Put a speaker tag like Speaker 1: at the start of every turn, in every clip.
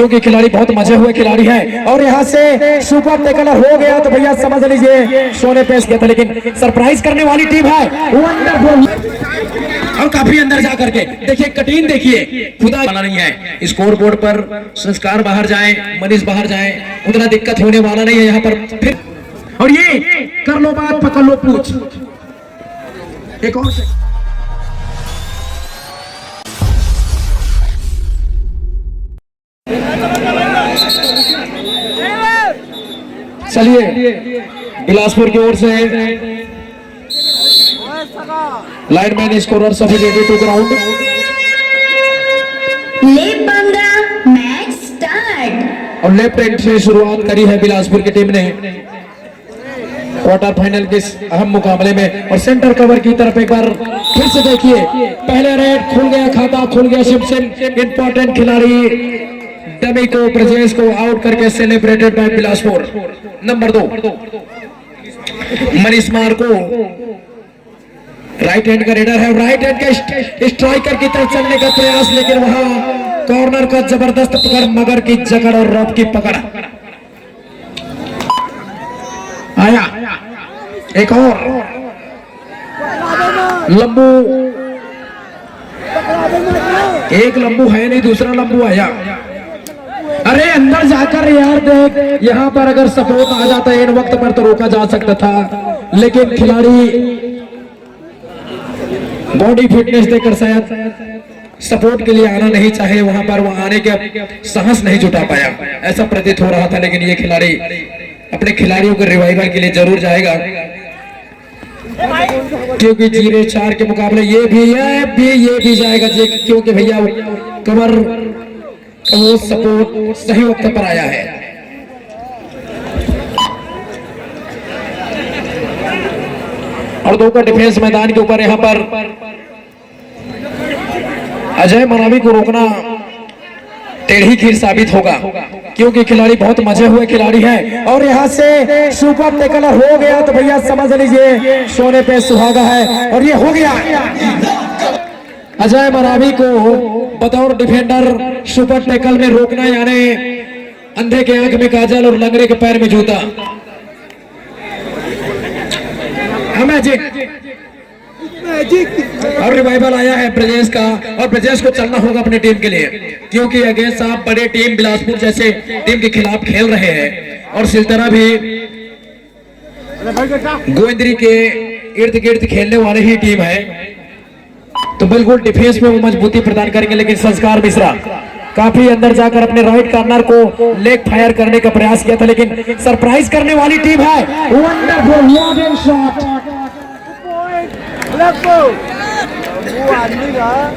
Speaker 1: क्योंकि खिलाड़ी बहुत मजे हुए खिलाड़ी हैं। और यहाँ से सुपर टैकल हो गया तो भैया समझ लीजिए सोने पेश किया था, लेकिन सरप्राइज करने वाली टीम है वंडरफुल। और काफी अंदर जा करके देखिए कटीन, देखिए खुदा वाला नहीं है। स्कोर बोर्ड पर संस्कार बाहर जाए, मनीष बाहर जाए, उतना दिक्कत होने वाला नहीं है यहाँ पर। फिर और ये कर लो बात पकड़ लो पूछ, एक और चलिए बिलासपुर की ओर से लाइनमैन स्कोरर सभी ready to ground.
Speaker 2: Left 15 match start.
Speaker 1: और लेफ्ट हैंड से शुरुआत करी है बिलासपुर की टीम ने क्वार्टर फाइनल के अहम मुकाबले में। और सेंटर कवर की तरफ एक बार फिर से देखिए, पहले रेड खुल गया, खाता खुल गया। शिवसेन इंपॉर्टेंट खिलाड़ी डमी को, ब्रजेश को आउट करके celebrated by Bilaspur. Number 2 Manish मार को राइट हैंड का रेडर है, राइट हैंड के स्ट्राइकर की तरफ चलने का प्रयास, लेकिन वहां कॉर्नर का जबरदस्त पकड़, मगर की जकड़ और रॉब की पकड़ आया। एक और लंबू, एक लंबू है नहीं, दूसरा लंबू आया। अरे अंदर जाकर यार देख, यहाँ पर अगर सपोर्ट आ जाता है इन वक्त पर तो रोका जा सकता था, लेकिन खिलाड़ी बॉडी फिटनेस देकर शायद सपोर्ट के लिए आना नहीं चाहे, वहां पर वहां आने के साहस नहीं जुटा पाया, ऐसा प्रतीत हो रहा था। लेकिन ये खिलाड़ी अपने खिलाड़ियों के रिवाइवल के लिए जरूर जाएगा, क्योंकि 0-4 के मुकाबले ये भी जाएगा, क्योंकि भैया कमर वो सपोर्ट सही वक्त पर आया है। और 2 का डिफेंस मैदान के ऊपर। यहाँ पर अजय मनावी को रोकना टेढ़ी खीर साबित होगा, क्योंकि खिलाड़ी बहुत मजे हुए खिलाड़ी हैं। और यहाँ से सुपर टैकल हो गया तो भैया समझ लीजिए सोने पे सुहागा है। और ये हो गया अजय मनावी को बतौर डिफेंडर सुपर टैकल में रोकना, यानी अंधे के आंख में काजल और लंगड़े के पैर में जूता। और रिवाइवल आया है ब्रजेश का, और ब्रजेश को चलना होगा अपनी टीम के लिए, क्योंकि अगेंस्ट आप बड़े टीम बिलासपुर जैसे टीम के खिलाफ खेल रहे हैं। और सिलतरा भी गोविंदरी के इर्द गिर्द खेलने वाले ही टीम है, तो बिल्कुल डिफेंस में वो मजबूती प्रदान करेंगे। लेकिन संस्कार मिश्रा काफी अंदर जाकर अपने राइट कॉर्नर को लेग फायर करने का प्रयास किया था, लेकिन सरप्राइज करने वाली टीम है वंडरफुल लॉन्ग शॉट।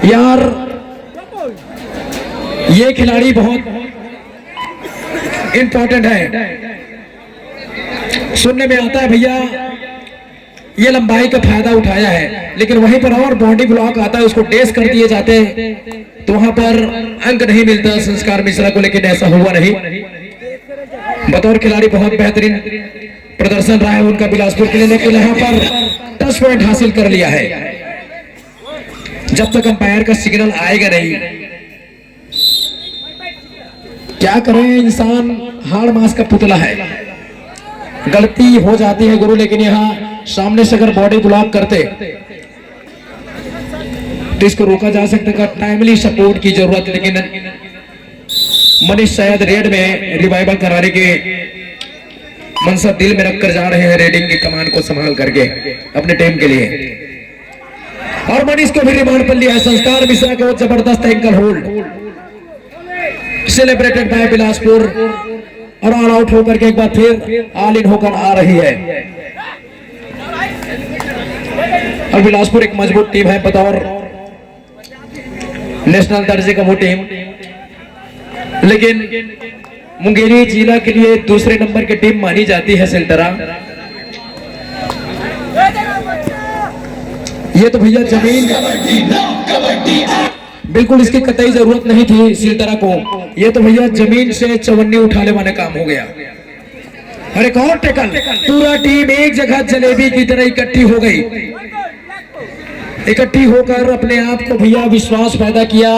Speaker 1: यार ये खिलाड़ी बहुत इंपॉर्टेंट है, सुनने में आता है भैया ये लंबाई का फायदा उठाया है, लेकिन वहीं पर और बॉडी ब्लॉक आता है, उसको डेस कर दिए जाते हैं तो वहां पर अंक नहीं मिलता संस्कार मिश्रा को। लेकिन ऐसा हुआ नहीं, बतौर खिलाड़ी बहुत बेहतरीन प्रदर्शन रहा है उनका बिलासपुर के लिए, लेकिन यहाँ पर 10 पॉइंट हासिल कर लिया है। जब तक अंपायर का सिग्नल आएगा नहीं, क्या करें, इंसान हाड़ मास का पुतला है, गलती हो जाती है गुरु। लेकिन यहाँ सामने से अगर बॉडी ब्लॉक करते तो इसको रोका जा सकता है, टाइमली सपोर्ट की जरूरत। लेकिन मनीष शायद रेड में रिवाइवल कराने के मनसा दिल में रखकर जा रहे हैं, रेडिंग की कमान को संभाल करके अपने टीम के लिए। और मनीष को भी रिमांड पर लिया है संस्कार मिश्रा के, वो जबरदस्त ankle hold celebrated by Bilaspur. और ऑल आउट होकर के एक बार फिर ऑल इन होकर आ रही है। और बिलासपुर एक मजबूत टीम है, बतौर नेशनल दर्जे का वो टीम, लेकिन मुंगेरी जिला के लिए दूसरे नंबर की टीम मानी जाती है सिलतरा। ये तो भैया जमीन बिल्कुल इसकी कतई जरूरत नहीं थी सिलतरा को, ये तो भैया जमीन से चवन्नी उठाने वाले काम हो गया। और एक और टैकल, पूरा टीम एक जगह जलेबी की तरह इकट्ठी हो गई, इकट्ठी होकर अपने आप को भैया विश्वास पैदा किया,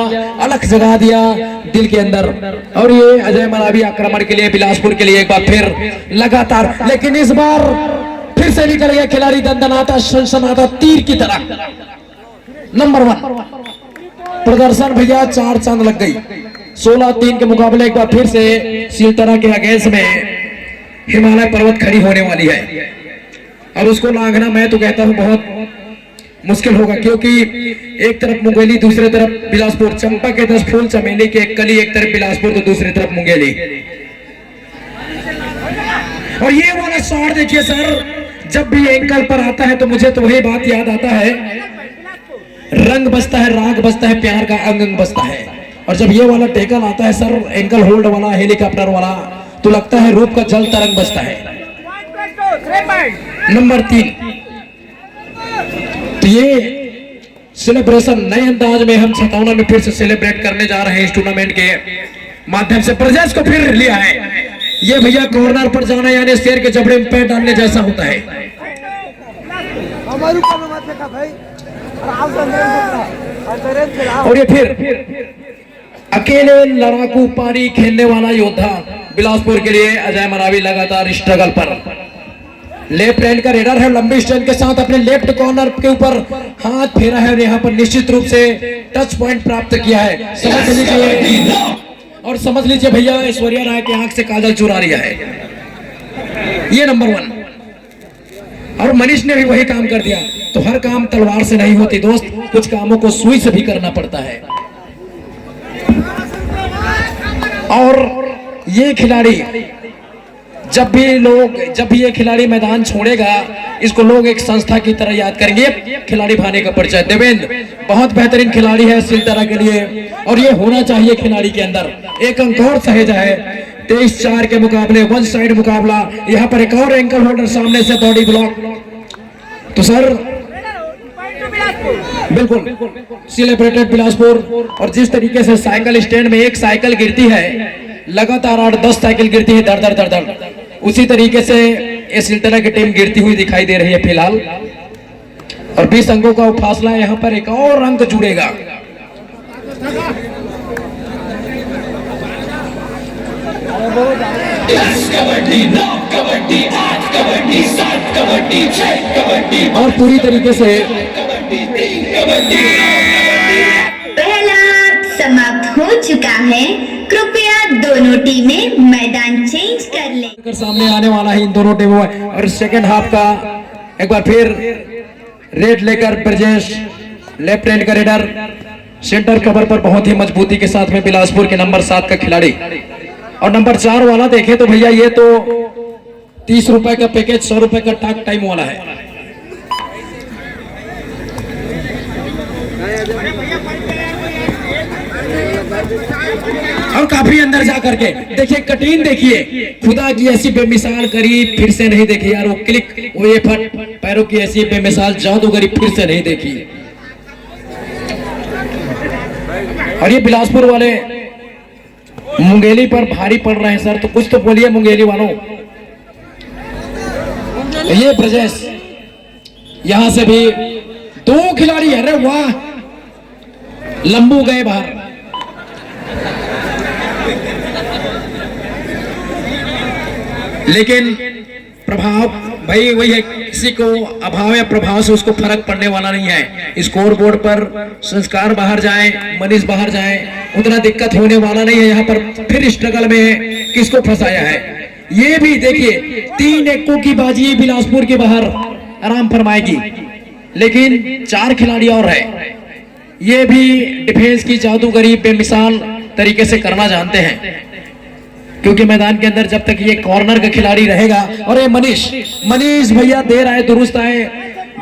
Speaker 1: अलख जगा दिया, दिल के अंदर। और ये अजय मरावी आक्रमण के लिए बिलासपुर के लिए एक बार फिर लगातार, लेकिन इस बार फिर से निकल गया खिलाड़ी दंदनाता सनसनाता तीर की तरह। नंबर 1 प्रदर्शन भैया 4 चांद लग गई। 16-3 के मुकाबले एक बार फिर से सिलतरा के अगेंस्ट में हिमालय पर्वत खड़ी होने वाली है और उसको लांघना मैं तो कहता हूं बहुत मुश्किल होगा, क्योंकि एक तरफ मुंगेली दूसरी तरफ बिलासपुर, चंपा के 10 फूल चमेली के एक कली, एक तरफ बिलासपुर तो दूसरी तरफ मुंगेली। और ये वाला शॉट देखिए सर, जब भी एंकल पर आता है तो मुझे तो वही बात याद आता है, रंग बसता है, राग बसता है, प्यार का अंग अंग बसता है। और जब ये वाला टेकल आता है सर, एंकल होल्ड वाला, हेलीकॉप्टर वाला, तो लगता है रूप का जल तरंग बसता है। नंबर 3 तो ये सेलिब्रेशन नए अंदाज में हम सतावना में फिर से सेलिब्रेट करने जा रहे हैं इस टूर्नामेंट के माध्यम से। प्रजेश को फिर लिया है ये भैया, कॉर्नर पर जाना यानी शेर के जबड़े में पैर डालने जैसा होता है। और ये फिर अकेले लड़ाकू पारी खेलने वाला योद्धा बिलासपुर के लिए अजय मरावी लगातार स्ट्रगल पर। लेफ्ट हैंड का रेडर है, लंबी स्ट्रेंथ के साथ अपने लेफ्ट कॉर्नर के ऊपर हाथ फेरा है और यहाँ पर निश्चित रूप से टच पॉइंट प्राप्त किया है। समझ लीजिए, और समझ लीजिए भैया ऐश्वर्या राय की आंख से काजल चुरा लिया है ये नंबर 1। और मनीष ने भी वही काम कर दिया। तो हर काम तलवार से नहीं होती दोस्त, कुछ कामों को सुई से भी करना पड़ता है। और ये खिलाड़ी जब भी ये खिलाड़ी मैदान छोड़ेगा, इसको लोग एक संस्था की तरह याद करेंगे। खिलाड़ी भाने का परिचय देवेंद्र बहुत बेहतरीन खिलाड़ी है सिलतरा के लिए, और ये होना चाहिए खिलाड़ी के अंदर। एक अंक और सहेजा है 23-4 के मुकाबले, 1 साइड मुकाबला। यहाँ पर एक और एंकल होल्डर सामने से बॉडी ब्लॉक। तो सर बिल्कुल सेलिब्रेटेड बिलासपुर। और जिस तरीके से साइकिल स्टैंड में एक साइकिल गिरती है, लगातार 8-10 साइकिल गिरती है दर दर दर दर, उसी तरीके से ये सिलतरा की टीम गिरती हुई दिखाई दे रही है फिलहाल। और 20 अंकों का फासला, यहाँ पर एक और अंक जुड़ेगा। और पूरी तरीके से
Speaker 2: पहला समाप्त हो चुका है, कृपया दोनों टीमें मैदान चेंज कर लें।
Speaker 1: सामने आने वाला है इन दोनों टीमों में। और सेकेंड हाफ का एक बार फिर रेड लेकर ब्रजेश, लेफ्ट हैंड का रेडर, सेंटर कवर पर बहुत ही मजबूती के साथ में बिलासपुर के नंबर 7 का खिलाड़ी। और नंबर 4 वाला देखे तो भैया ये तो 30 रुपए का पैकेज, 100 रुपए का टॉक टाइम वाला है। और काफी अंदर जा करके देखिए, कटीन देखिए, खुदा की ऐसी बेमिसाल करी फिर से नहीं देखी यार। वो क्लिक, वो ये फट पैरों की ऐसी बेमिसाल जादूगरी फिर से नहीं देखी। और ये बिलासपुर वाले मुंगेली पर भारी पड़ रहे हैं सर, तो कुछ तो बोलिए मुंगेली वालों। ये ब्रजेश, यहां से भी 2 खिलाड़ी, अरे वाह, लंबू गए बाहर। लेकिन प्रभाव भाई वही है, किसी को अभाव या प्रभाव से उसको फर्क पड़ने वाला नहीं है। स्कोर बोर्ड पर संस्कार बाहर जाए, मनीष बाहर जाए, उतना दिक्कत होने वाला नहीं है। यहाँ पर फिर स्ट्रगल में किसको फंसाया है ये भी देखिए। 3 एक्कों की बाजी बिलासपुर के बाहर आराम फरमाएगी, लेकिन 4 खिलाड़ी और है। ये भी डिफेंस की जादूगरी बेमिसाल तरीके से करना जानते हैं, क्योंकि मैदान के अंदर जब तक ये कॉर्नर का खिलाड़ी रहेगा। और ये मनीष भैया देर आए दुरुस्त आए,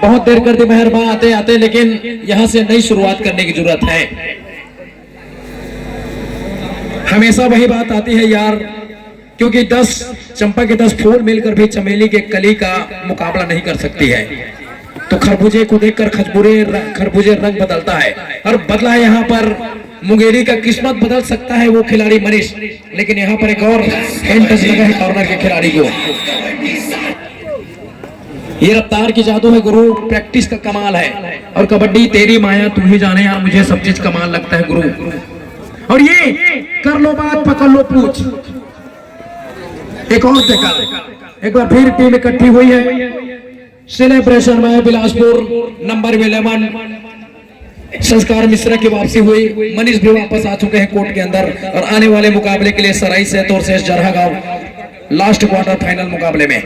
Speaker 1: बहुत देर कर दी मेहरबान आते आते, लेकिन यहां से नई शुरुआत करने की जरूरत है। हमेशा वही बात आती है यार, क्योंकि 10 चंपा के 10 फूल मिलकर भी चमेली के कली का मुकाबला नहीं कर सकती है। तो खरबूजे को देखकर खरबूजे रंग बदलता है, और बदला है यहाँ पर मुंगेली का किस्मत बदल सकता है वो खिलाड़ी मनीष। लेकिन यहाँ पर एक और हैंड टच लगा है कॉर्नर के खिलाड़ी को। ये रफ्तार की जादू है गुरु, प्रैक्टिस का कमाल है। और कबड्डी तेरी माया तू ही जाने यार, मुझे सब चीज कमाल लगता है गुरु। और ये कर लो बात पकड़ लो पूछ। एक और टैकल, एक बार फिर टीम इकट्ठी हुई है सेलिब्रेशन में। बिलासपुर नंबर 11 संस्कार मिश्रा की वापसी हुई, मनीष भी वापस आ चुके हैं कोर्ट के अंदर और आने वाले मुकाबले के लिए सराई से और शेष जरहा गांव लास्ट क्वार्टर फाइनल मुकाबले में।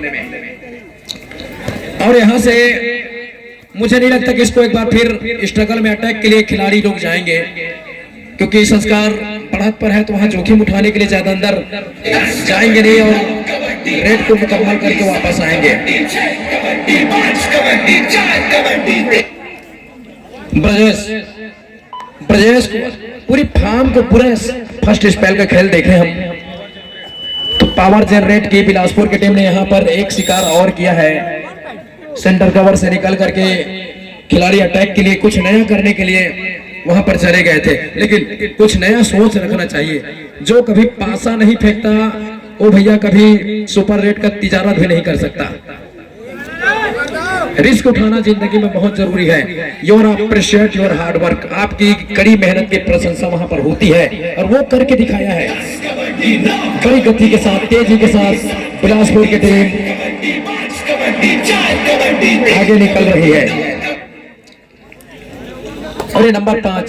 Speaker 1: और यहां से मुझे नहीं लगता कि इसको एक बार फिर स्ट्रगल में अटैक के लिए खिलाड़ी लोग जाएंगे, क्योंकि संस्कार बढ़त पर है तो वहां जोखिम उठाने के लिए ज्यादा अंदर जाएंगे नहीं और रेड को मुकम्मल करके वापस आएंगे। ब्रजेश पूरी फार्म को पूरे फर्स्ट स्पेल का खेल देखे हम तो पावर जनरेट की बिलासपुर की टीम ने यहां पर एक शिकार और किया है। सेंटर कवर से निकल करके खिलाड़ी अटैक के लिए कुछ नया करने के लिए वहां पर चले गए थे, लेकिन कुछ नया सोच रखना चाहिए। जो कभी पासा नहीं फेंकता वो भैया कभी सुपर रेट का तिजारत भी नहीं कर सकता। रिस्क उठाना जिंदगी में बहुत जरूरी है। Your appreciate your hard work, आपकी कड़ी मेहनत की प्रशंसा वहां पर होती है और वो करके दिखाया है। बड़ी गति के साथ, तेजी के साथ बिलासपुर की टीम आगे निकल रही है। और नंबर 5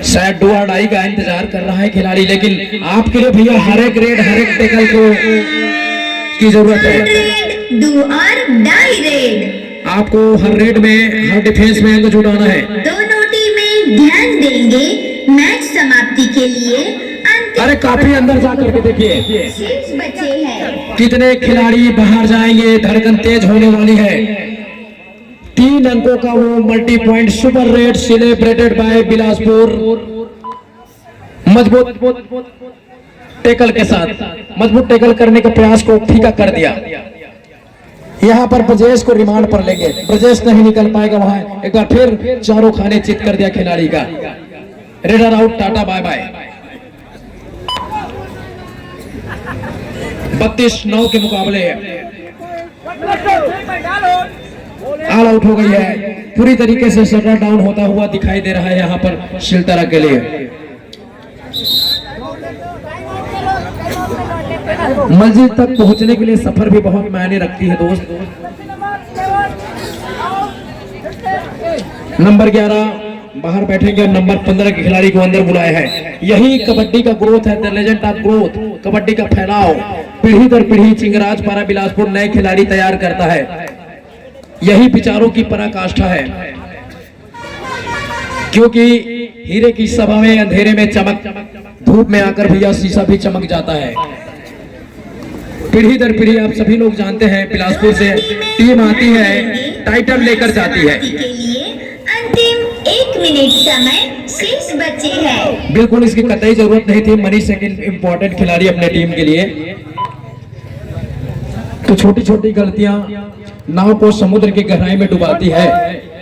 Speaker 1: शायद डू और डाई का इंतजार कर रहा है खिलाड़ी, लेकिन आपके लिए भैया हर एक रेड हर एक टेकल की जरूरत है।
Speaker 2: डू और डाई रेड,
Speaker 1: आपको हर रेड में हर डिफेंस में अंक जुटाना है।
Speaker 2: दोनों टीमें ध्यान देंगे मैच समाप्ति के लिए।
Speaker 1: अरे काफी अंदर जा करके देखिए
Speaker 2: शेष बचे हैं,
Speaker 1: कितने खिलाड़ी बाहर जाएंगे, धड़कन तेज होने वाली है। 3 अंकों का वो multi point super red celebrated by Bilaspur मजबूत टेकल के साथ मजबूत टेकल करने के प्रयास को फीका कर दिया। यहाँ पर ब्रजेश को रिमांड पर लेंगे, ब्रजेश नहीं निकल पाएगा वहां। एक बार फिर चारों खाने चित कर दिया खिलाड़ी का। Raider out, tata bye bye. 32-9 के मुकाबले ऑल आउट हो गई है। पूरी तरीके से शटर डाउन होता हुआ दिखाई दे रहा है यहाँ पर शिलतरा के लिए। मंजिल तक पहुंचने के लिए सफर भी बहुत मायने रखती है दोस्त। नंबर 11 बाहर बैठेंगे और नंबर 15 के खिलाड़ी को अंदर बुलाया है। यही कबड्डी का ग्रोथ है, the legend of growth. Kabaddi का फैलाव पीढ़ी दर पीढ़ी चिंगराज पारा बिलासपुर नए खिलाड़ी तैयार करता है। यही विचारों की पराकाष्ठा है, क्योंकि हीरे की सभा में अंधेरे में चमक, धूप में आकर भैया शीशा भी चमक जाता है। पीढ़ी दर पीढ़ी आप सभी लोग जानते हैं बिलासपुर से टीम आती है, टाइटल लेकर जाती है।
Speaker 2: अंतिम 1 मिनट समय शेष बचे हैं।
Speaker 1: बिल्कुल इसकी कतई जरूरत नहीं थी। मनीष सेकंड इंपॉर्टेंट खिलाड़ी अपने टीम के लिए। तो छोटी छोटी गलतियां नाव को समुद्र की गहराई में डुबाती है,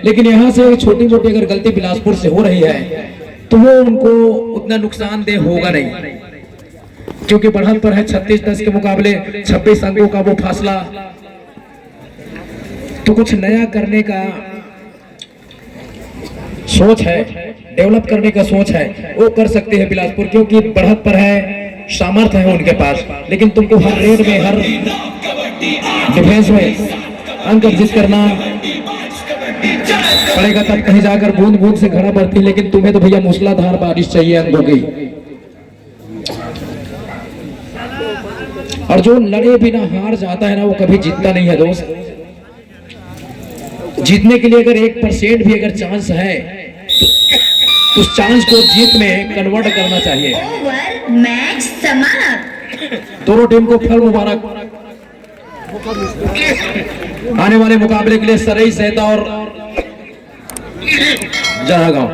Speaker 1: लेकिन यहाँ से छोटी मोटी अगर गलती बिलासपुर से हो रही है तो वो उनको उतना नुकसानदेह होगा नहीं, क्योंकि बढ़त पर है 36-10 के मुकाबले 26 अंकों का वो फासला। तो कुछ नया करने का सोच है, डेवलप करने का सोच है, वो कर सकते हैं बिलासपुर, क्योंकि बढ़त पर है, सामर्थ्य है उनके पास। लेकिन तुमको हर रेड में हर डिफेंस में अंक अर्जित करना पड़ेगा, तब कहीं जाकर बूंद बूंद से घड़ा बढ़ती। लेकिन तुम्हें तो भैया मूसलाधार बारिश चाहिए अंकों की। और जो लड़े बिना हार जाता है ना, वो कभी जीतता नहीं है दोस्त। जीतने के लिए अगर 1% भी अगर चांस है तो उस चांस को जीत में कन्वर्ट करना चाहिए।
Speaker 2: ओवर, मैच समाप्त।
Speaker 1: दोनों टीम को फल मुबारक। आने वाले मुकाबले के लिए सरई, सहता और जरहा गांव।